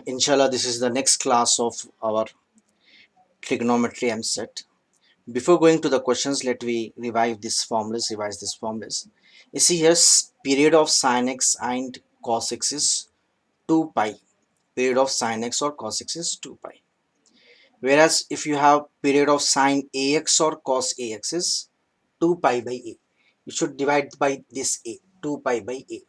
Inshallah, this is the next class of our trigonometry Eamcet. Before going to the questions, let me revise this formulas. You see here, period of sin x and cos x is 2 pi. Period of sin x or cos x is 2 pi. Whereas if you have period of sin ax or cos ax is 2 pi by a. You should divide by this a, 2 pi by a.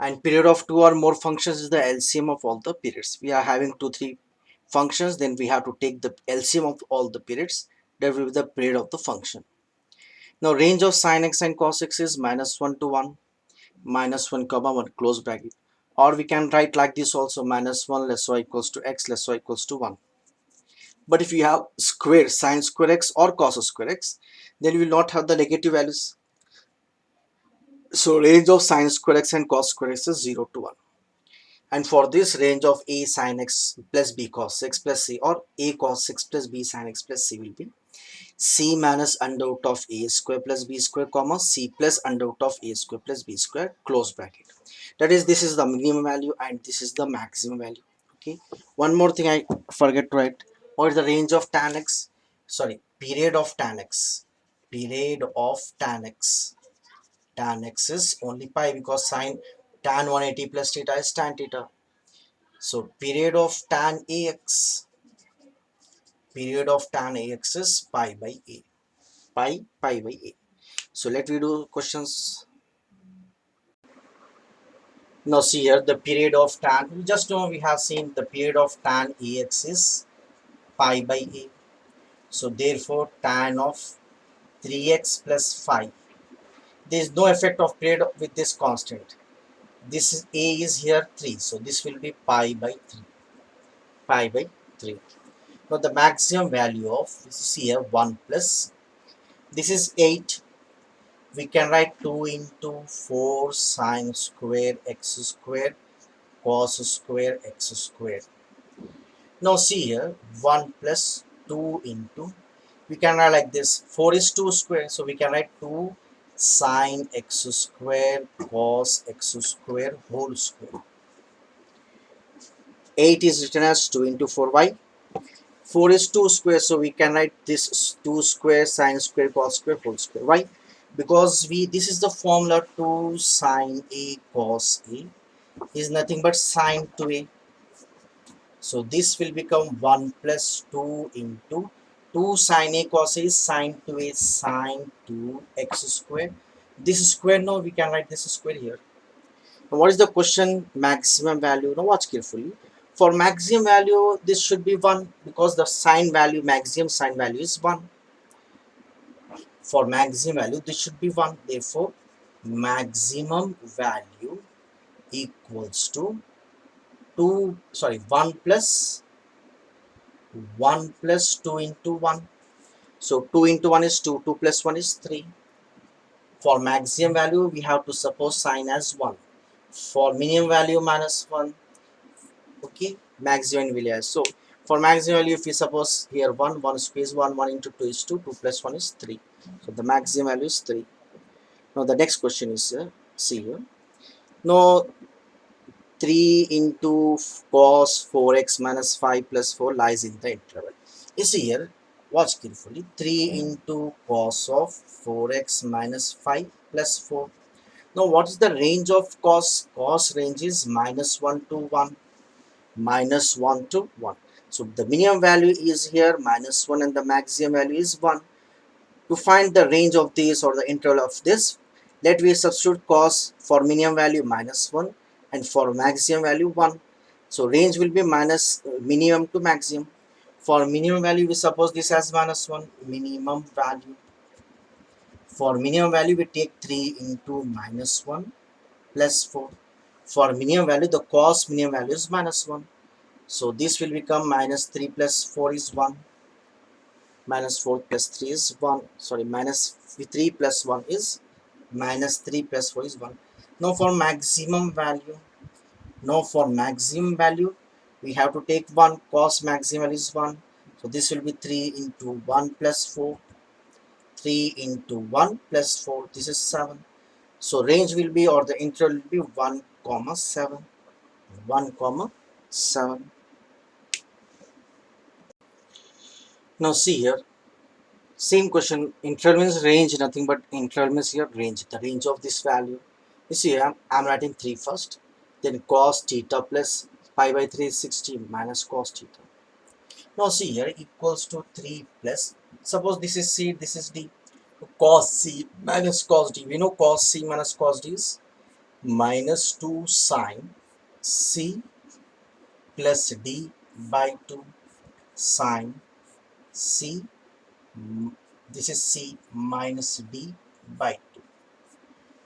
And period of two or more functions is the LCM of all the periods. We are having 3 functions, then we have to take the LCM of all the periods. That will be the period of the function. Now range of sin x and cos x is -1 to 1, -1 comma 1 close bracket, or we can write like this also, -1 less or equals to x less or equals to 1. But if you have square sin square x or cos square x, then we will not have the negative values. So range of sin square x and cos square x is 0 to 1. And for this, range of a sin x plus b cos x plus c, or a cos x plus b sin x plus c, will be c minus under root of a square plus b square comma c plus under root of a square plus b square close bracket. That is, this is the minimum value and this is the maximum value. Okay, one more thing I forget to write. What is the range of tan x? Sorry, period of tan x. Period of tan x. Tan x is only pi, because sin tan 180 plus theta is tan theta. So period of tan AX, is pi by A. Pi by A. So let me do questions. Now see here, the period of tan, we just know, we have seen the period of tan AX is pi by A. So therefore tan of 3x plus 5. There is no effect of period with this constant. This is A is here 3. So this will be pi by 3. Pi by 3. Now the maximum value of, this is here 1 plus, this is 8. We can write 2 into 4 sine square x square cos square x square. Now see here, 1 plus 2 into, we can write like this, 4 is 2 square, so we can write 2 sine x square cos x square whole square. 8 is written as 2 into 4. Why? 4 is 2 square, so we can write this 2 square sine square cos square whole square. Why? Because this is the formula, 2 sine a cos a is nothing but sine 2a. So this will become 1 plus 2 into 2 sine a cos a is sine 2a sine 2x square. This square, now we can write this square here. Now what is the question maximum value? Now watch carefully. For maximum value, this should be 1, because the sine value, maximum sine value is 1. For maximum value, this should be 1. Therefore, maximum value equals to 1 plus 2 into 1. So 2 into 1 is 2, 2 plus 1 is 3. For maximum value, we have to suppose sign as 1. For minimum value, minus 1. Okay, maximum value. So for maximum value, if we suppose here 1 square is 1 into 2 is 2, 2 plus 1 is 3. So the maximum value is 3. Now the next question is see here. Now 3 into cos 4x minus 5 plus 4 lies in the interval. You see here, watch carefully. 3 into cos of 4x minus 5 plus 4. Now what is the range of cos? Cos range is -1 to 1. -1 to 1. So the minimum value is here -1 and the maximum value is 1. To find the range of this or the interval of this, let me substitute cos for minimum value -1 and for maximum value 1. So range will be minimum to maximum. For minimum value, we suppose this as -1, minimum value. For minimum value, we take 3 into -1 plus 4. For minimum value, the cos minimum value is -1. So this will become -3 plus 4 is 1. -4 plus 3 is 1. Sorry, -3 plus 1 is -3 plus 4 is 1. Now for maximum value, we have to take 1. Cos maximum is 1. So this will be 3 into 1 plus 4. 3 into 1 plus 4. This is 7. So range will be, or the interval will be 1 comma 7. 1 comma 7. Now see here, same question. Interval means range, nothing but interval means here range. The range of this value. You see, I'm writing 3 first. Then cos theta plus pi by 3 is 60 minus cos theta. Now see here equals to 3 plus. Suppose this is C, this is D. Cos C minus cos D. We know cos C minus cos D is minus 2 sine C plus D by 2 sine C. This is C minus D by 2.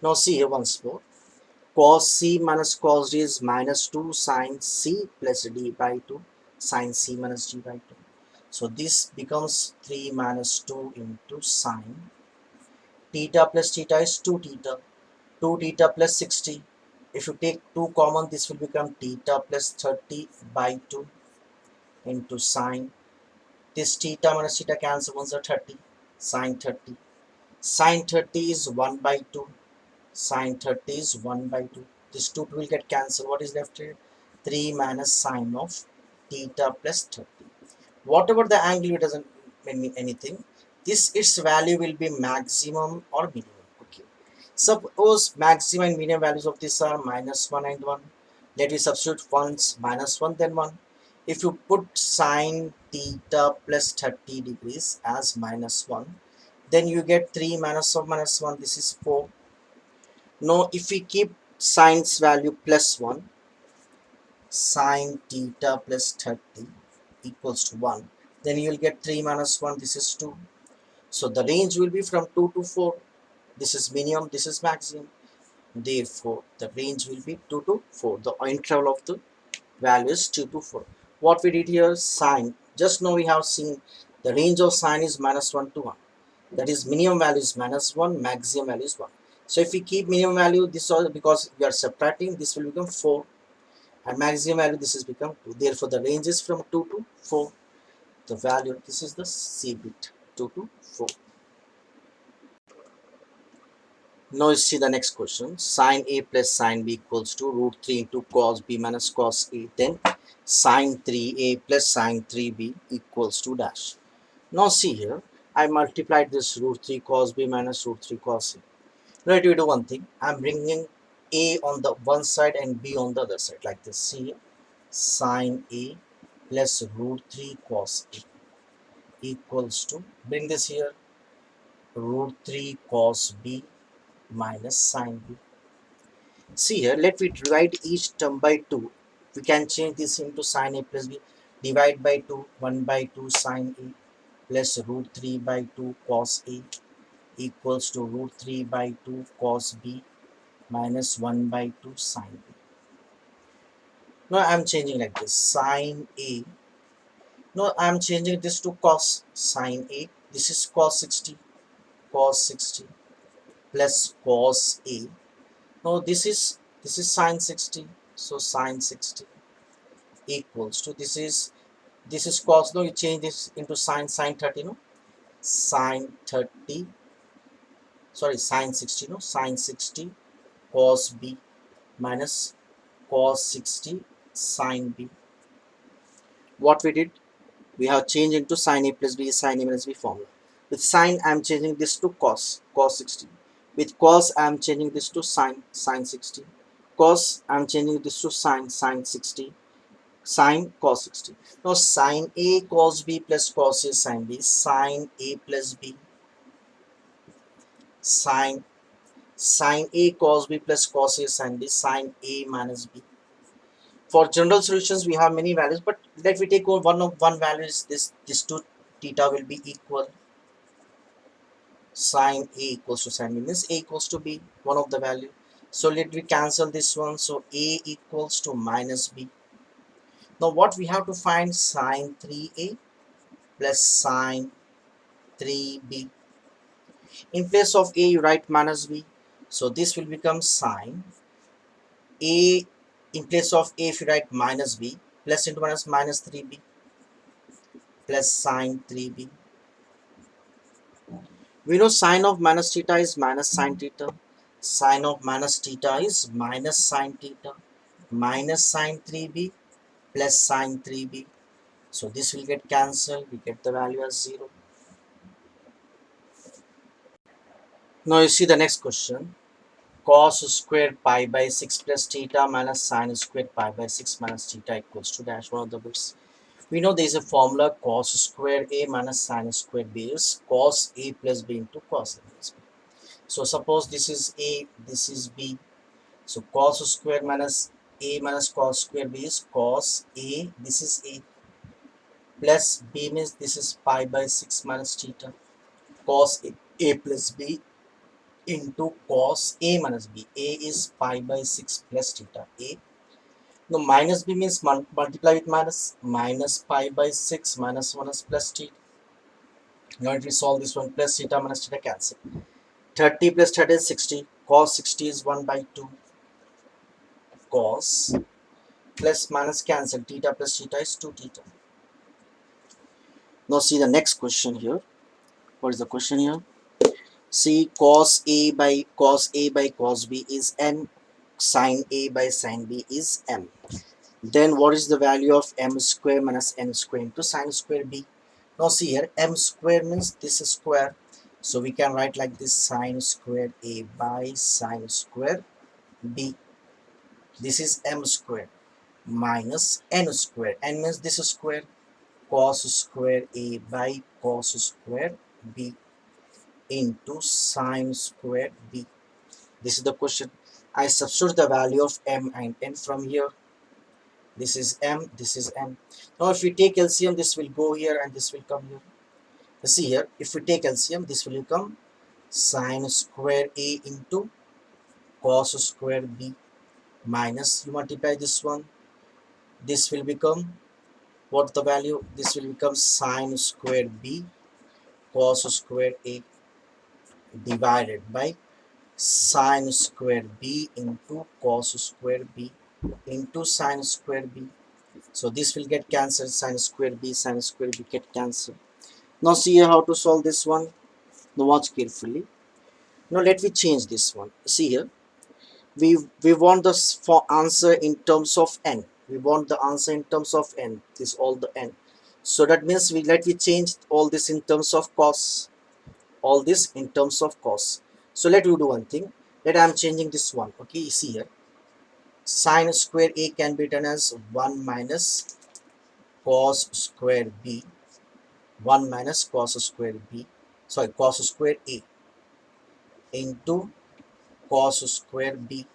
Now see here once more. Cos C minus cos D is minus 2 sine C plus D by 2 sine C minus D by 2. So this becomes 3 minus 2 into sine. Theta plus theta is 2 theta. 2 theta plus 60. If you take 2 common, this will become theta plus 30 by 2 into sine. This theta minus theta cancel, ones are 30. Sine 30. Sine 30 is 1 by 2. Sine 30 is 1 by 2. This 2 will get cancelled. What is left here? 3 minus sine of theta plus 30. Whatever the angle, it doesn't mean anything. This its value will be maximum or minimum. Okay. Suppose maximum and minimum values of this are minus 1 and 1. Let me substitute once minus 1 then 1. If you put sine theta plus 30 degrees as minus 1, then you get 3 minus of minus 1. This is 4. Now if we keep sine's value plus 1, sine theta plus 30 equals to 1, then you will get 3 minus 1, this is 2. So the range will be from 2 to 4. This is minimum, this is maximum. Therefore, the range will be 2 to 4. The interval of the value is 2 to 4. What we did here, sine. Just now we have seen the range of sine is minus 1 to 1. That is minimum value is minus 1, maximum value is 1. So if we keep minimum value, this all because we are subtracting, this will become 4. And maximum value, this is become 2. Therefore, the range is from 2 to 4. The value, this is the C bit, 2 to 4. Now you see the next question. Sine A plus sine B equals to root 3 into cos B minus cos A. Then sine 3A plus sine 3B equals to dash. Now see here, I multiplied this root 3 cos B minus root 3 cos A. Let me do one thing. I'm bringing A on the one side and B on the other side like this. See, sine A plus root 3 cos A equals to, bring this here, root 3 cos B minus sine B. See here, let me divide each term by 2. We can change this into sine A plus B. Divide by 2, 1 by 2 sine A plus root 3 by 2 cos A equals to root 3 by 2 cos B minus 1 by 2 sine B. Now I am changing like this, sine A. Now I am changing this to cos sine A. This is cos 60 plus cos A. Now this is sine 60. So sine 60 equals to, this is cos. Now you change this into sine 30. No, sine 30. Sorry, sine 60. No, sine 60 cos B minus cos 60 sine B. What we did, we have changed into sine A plus B, sine A minus B formula. With sine, I am changing this to cos 60. With cos, I am changing this to sine 60. Cos, I am changing this to sine 60. Sine cos 60. Now sine A cos B plus cos A sine B, sine A plus B, sine A cos B plus cos A sine B, sine A minus B. For general solutions, we have many values, but let me take one value is this two theta will be equal. Sine A equals to sine B means A equals to B, one of the value. So let me cancel this one. So A equals to minus B. Now what we have to find, sine 3A plus sine 3B. In place of A, you write minus B. So this will become sine A. In place of A, if you write minus B, plus into minus 3B plus sine 3B. We know sine of minus theta is minus sine theta. Sine of minus theta is minus sine theta. Minus sine 3B plus sine 3b. So this will get cancelled. We get the value as 0. Now you see the next question. Cos squared pi by 6 plus theta minus sine squared pi by 6 minus theta equals to dash one of the bits. We know there is a formula cos square a minus sine square b is cos a plus b into cos a plus b. So suppose this is a, this is b. So cos square minus a minus cos square b is cos a, this is a, plus b means this is pi by 6 minus theta. Cos a plus b into cos a minus b. A is pi by 6 plus theta a. Now minus b means multiply with minus pi by 6 minus 1 is plus theta. Now if we solve this one, plus theta minus theta cancel. 30 plus 30 is 60. Cos 60 is 1 by 2. Cos plus minus cancel. Theta plus theta is 2 theta. Now see the next question here. What is the question here? See cos A by cos B is n. Sin A by sin B is m. Then what is the value of m square minus n square into sin square b? Now see here, m square means this is square. So we can write like this, sin square a by sin square b. This is m square minus n square. N means this is square. Cos square a by cos square b into sin square b. This is the question. I substitute the value of m and n from here. This is m, this is m. Now if we take LCM, this will go here and this will come here. You see here, if we take LCM, this will become sin square a into cos square b minus, you multiply this one, this will become, what the value? This will become sin square b cos square a divided by sin square b into cos square b into sin square b. So this will get cancelled, sin square b get cancelled. Now see how to solve this one. Now watch carefully. Now let me change this one. See here, we want the for answer in terms of n. We want the answer in terms of n. This all the n. So that means we change all this in terms of cos. All this in terms of cos. So let me do one thing. Let I am changing this one. Okay, you see here, sin square a can be written as 1 minus cos square b, 1 minus cos square b, sorry, cos square a into cos square b.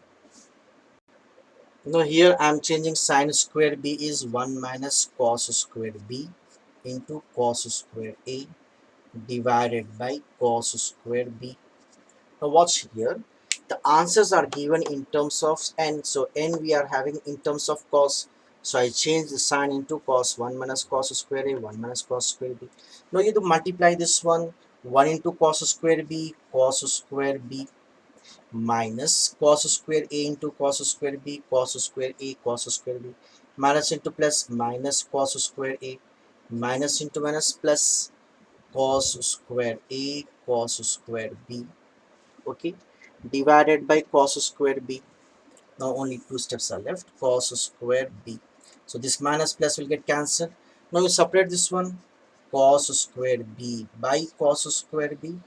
Now here I am changing sin square b is 1 minus cos square b into cos square a divided by cos square b. Now watch here, the answers are given in terms of n. So n we are having in terms of cos. So I change the sign into cos, 1 minus cos square a, 1 minus cos square b. Now you have to multiply this one, 1 into cos square b minus cos square a into cos square b, cos square a, cos square b, minus into plus, minus cos square a, minus into minus plus cos square a, cos square b. Okay, divided by cos square b. Now only two steps are left, cos square b. So this minus plus will get cancelled. Now you separate this one, cos square b by cos square b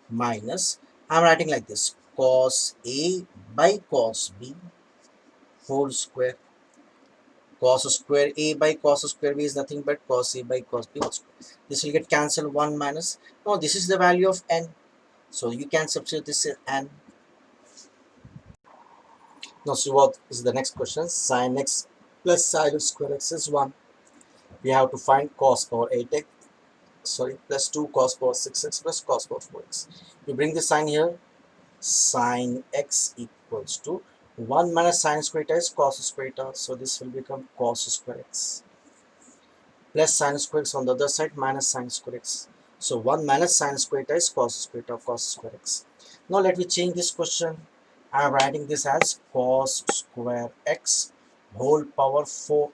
minus, I'm writing like this, cos a by cos b whole square. Cos square a by cos square b is nothing but cos a by cos b whole square. This will get cancelled, 1 minus. Now this is the value of n. So you can substitute this in n. Now see what is the next question. Sin x plus sin square x is 1. We have to find cos power 8x, sorry, plus 2 cos power 6x plus cos power 4x. You bring the sign here, sin x equals to 1 minus sin square theta is cos square theta. So this will become cos square x plus sin square x on the other side minus sin square x. So 1 minus sin square theta is cos square theta, cos square x. Now let me change this question. I am writing this as cos square x whole power 4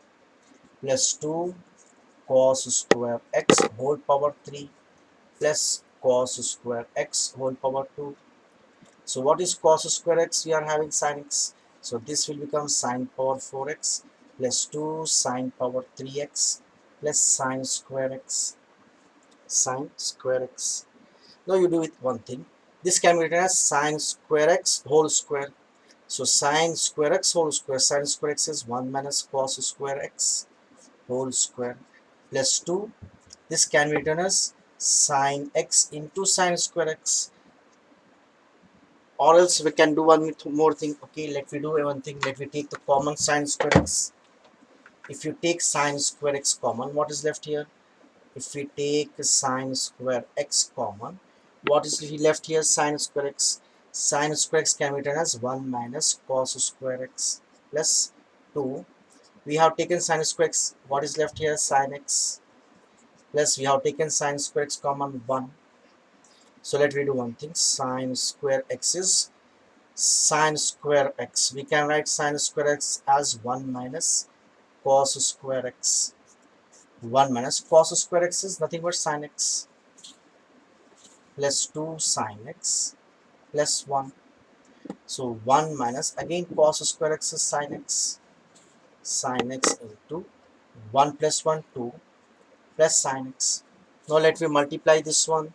plus 2 cos square x whole power 3 plus cos square x whole power 2. So what is cos square x? We are having sin x. So this will become sin power 4x plus 2 sine power 3x plus sine square x, sine square x. Now you do with one thing. This can be written as sine square x whole square. So sine square x whole square, sine square x is 1 minus cos square x whole square plus 2. This can be written as sine x into sine square x, or else we can do one more thing. Okay, let me do one thing. Let me take the common sine square x. If you take sine square x common, what is left here? If we take sine square x common, what is left here? Sine square x. Sine square x can be written as 1 minus cos square x plus 2. We have taken sine square x. What is left here? Sine x plus we have taken sine square x common 1. So let me do one thing. Sine square x is sine square x. We can write sine square x as 1 minus cos square x. 1 minus cos square x is nothing but sine x plus 2 sine x plus 1. So 1 minus again cos square x is sine x into 1 plus 1 2 plus sine x. Now let me multiply this one.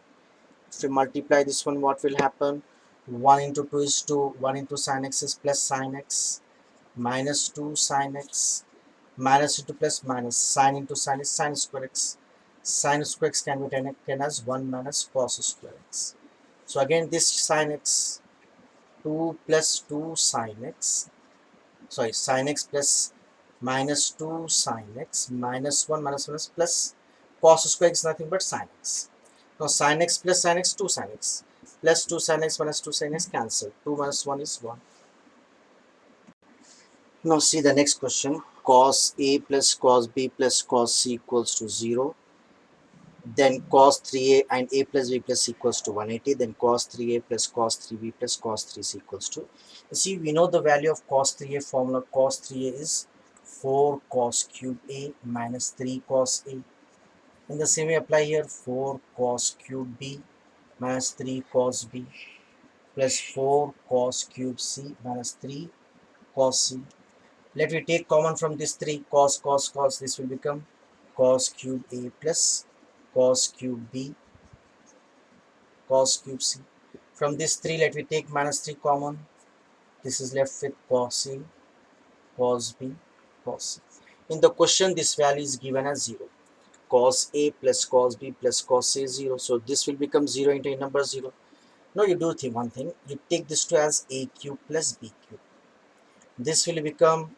If we multiply this one, what will happen? 1 into 2 is 2. 1 into sine x is plus sine x minus 2 sine x minus into plus minus. Sine into sine is sine square x. Sine square x can be taken as 1 minus cos square x. So again this sine x, 2 plus 2 sine x, sorry, sine x plus minus 2 sine x minus 1 minus 1 is plus cos square x, nothing but sine x. Now sine x plus sine x, 2 sine x plus 2 sine x minus 2 sine x cancel. 2 minus 1 is 1. Now see the next question. Cos a plus cos b plus cos c equals to 0. Then cos 3a and a plus b plus equals to 180. Then cos 3a plus cos 3b plus cos 3c equals to. See, we know the value of cos 3a formula. Cos 3a is 4 cos cube a minus 3 cos a. In the same way apply here, 4 cos cube b minus 3 cos b plus 4 cos cube c minus 3 cos c. Let me take common from this 3 cos. This will become cos cube a plus cos cube b cos cube c. From this 3, let me take minus 3 common. This is left with cos a, cos b, cos c. In the question, this value is given as 0. Cos a plus cos b plus cos c is 0. So this will become 0 into a number 0. Now you do one thing. You take this 2 as a cube plus b cube. This will become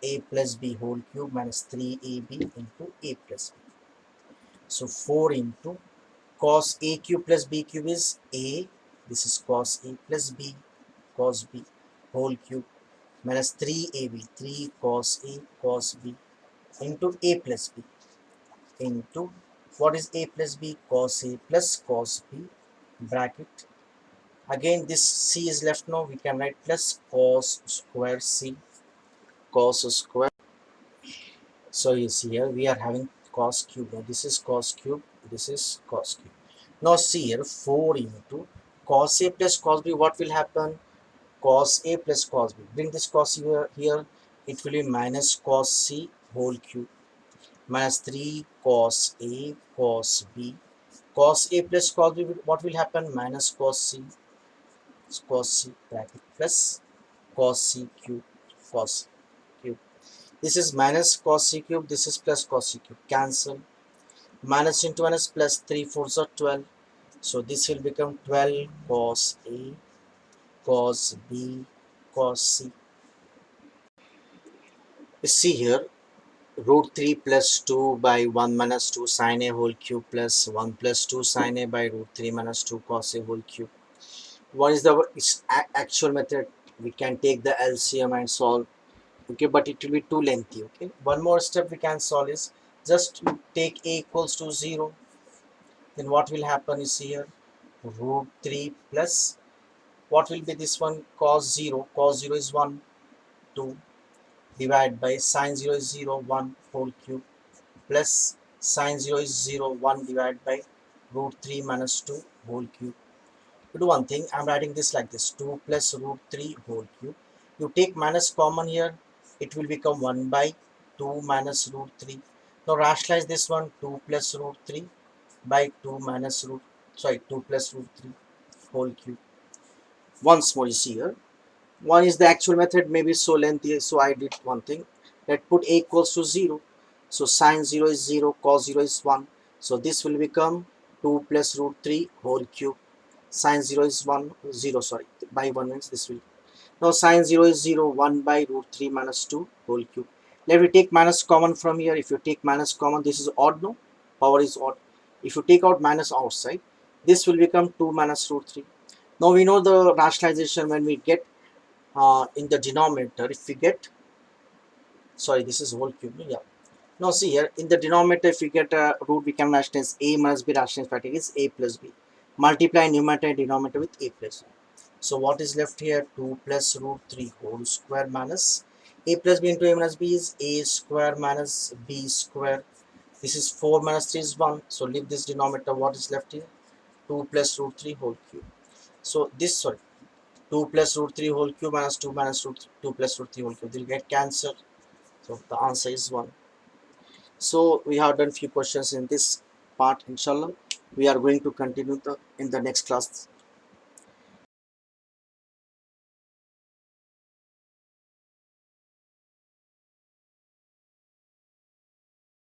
a plus b whole cube minus 3ab into a plus b. So 4 into cos a cube plus b cube is a. This is cos a plus b cos b whole cube minus 3ab, 3 cos a cos b into a plus b into what is a plus b? Cos a plus cos b bracket. Again this c is left now. We can write plus cos square c, cos square. So you see here we are having cos cube. Now this is cos cube, this is cos cube. Now see here 4 into cos a plus cos b. What will happen? Cos a plus cos b. Bring this cos here. It will be minus cos c whole cube minus 3 cos a cos b. Cos a plus cos b. What will happen? Minus cos c bracket plus cos c cube cos cube. This is minus cos c cube. This is plus cos c cube. Cancel. Minus into 1 is plus 3 4s are 12. So this will become 12 cos a cos b cos c. You see here root 3 plus 2 by 1 minus 2 sine a whole cube plus 1 plus 2 sine a by root 3 minus 2 cos a whole cube. What is the actual method? We can take the LCM and solve. Okay, but it will be too lengthy. Okay, one more step we can solve is just take a equals to 0. Then what will happen is here root 3 plus what will be this one? Cos 0. Cos 0 is 1 2 divided by sine 0 is 0 1 whole cube plus sine 0 is 0 1 divided by root 3 minus 2 whole cube. You do one thing. I'm writing this like this: 2 plus root 3 whole cube. You take minus common here. It will become 1 by 2 minus root 3. Now rationalize this one, 2 plus root 3 by 2 minus root, sorry, 2 plus root 3 whole cube. Once more you see here, one is the actual method, maybe so lengthy, so I did one thing. Let put a equals to 0. So sine 0 is 0, cos 0 is 1. So this will become 2 plus root 3 whole cube. Sine 0 is 1, 0, sorry, by 1 means this will. Now sine 0 is 0, 1 by root 3 minus 2 whole cube. Let me take minus common from here. If you take minus common, this is odd, no? Power is odd. If you take out minus outside, this will become 2 minus root 3. Now we know the rationalization when we get in the denominator, if we get, sorry, this is whole cube, yeah. Now see here, in the denominator, if we get a root, we can rationalize a minus b, rationalize factor is a plus b. Multiply numerator and denominator with a plus b. So what is left here? 2 plus root 3 whole square minus a plus b into a minus b is a square minus b square. This is 4 minus 3 is 1. So leave this denominator. What is left here? 2 plus root 3 whole cube. So this, sorry, 2 plus root 3 whole cube minus 2 minus root 2 plus root 3 whole cube. They will get cancelled. So the answer is 1. So we have done few questions in this part. Inshallah, we are going to continue in the next class.